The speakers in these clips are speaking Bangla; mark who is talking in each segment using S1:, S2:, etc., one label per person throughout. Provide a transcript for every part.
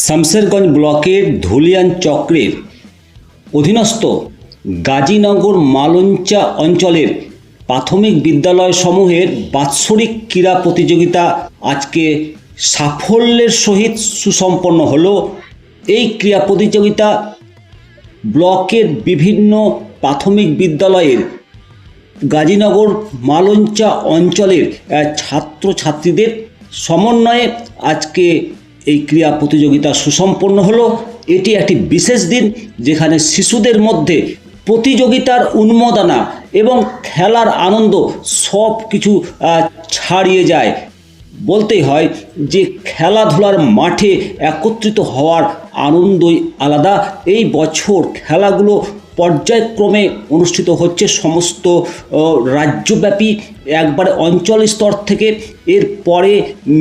S1: শামশেরগঞ্জ ব্লকের ধুলিয়ান চক্রের অধীনস্থ গাজীনগর মালঞ্চা অঞ্চলের প্রাথমিক বিদ্যালয়সমূহের বাৎসরিক ক্রীড়া প্রতিযোগিতা আজকে সাফল্যের সহিত সুসম্পন্ন হলো। এই ক্রীড়া প্রতিযোগিতা ব্লকের বিভিন্ন প্রাথমিক বিদ্যালয়ের গাজীনগর মালঞ্চা অঞ্চলের ছাত্রছাত্রীদের সমন্বয়ে আজকে এই ক্রীড়া প্রতিযোগিতা সুসম্পন্ন হলো। এটি একটি বিশেষ দিন, যেখানে শিশুদের মধ্যে প্রতিযোগিতার উন্মাদনা এবং খেলার আনন্দ সব কিছু ছাড়িয়ে যায়। বলতেই হয় যে খেলাধুলার মাঠে একত্রিত হওয়ার আনন্দই আলাদা। এই বছর খেলাগুলো পর্যায়ক্রমে অনুষ্ঠিত হচ্ছে সমস্ত রাজ্যব্যাপী, একবারে অঞ্চল স্তর থেকে। এরপরে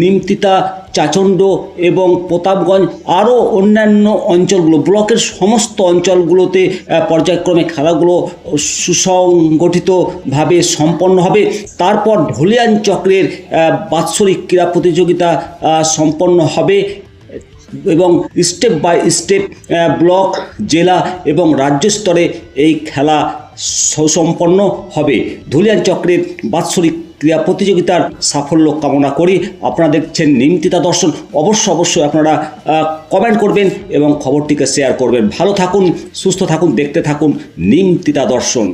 S1: নিমতিতা, চাচণ্ড এবং প্রতাপগঞ্জ আরও অন্যান্য অঞ্চলগুলো, ব্লকের সমস্ত অঞ্চলগুলোতে পর্যায়ক্রমে খেলাগুলো সুসংগঠিতভাবে সম্পন্ন হবে। তারপর ধুলিয়ান চক্রের বাৎসরিক ক্রীড়া প্রতিযোগিতা সম্পন্ন হবে এবং স্টেপ বাই স্টেপ ব্লক, জেলা এবং রাজ্য স্তরে এই খেলা সুসম্পন্ন হবে। ধুলিয়ান চক্রের বাৎসরিক ক্রীড়া প্রতিযোগিতার সাফল্য কামনা করি। আপনারা দেখছেন নিমতিতা দর্শন। অবশ্যই আপনারা কমেন্ট করবেন এবং খবরটিকে শেয়ার করবেন। ভালো থাকুন, সুস্থ থাকুন, দেখতে থাকুন নিমতিতা দর্শন।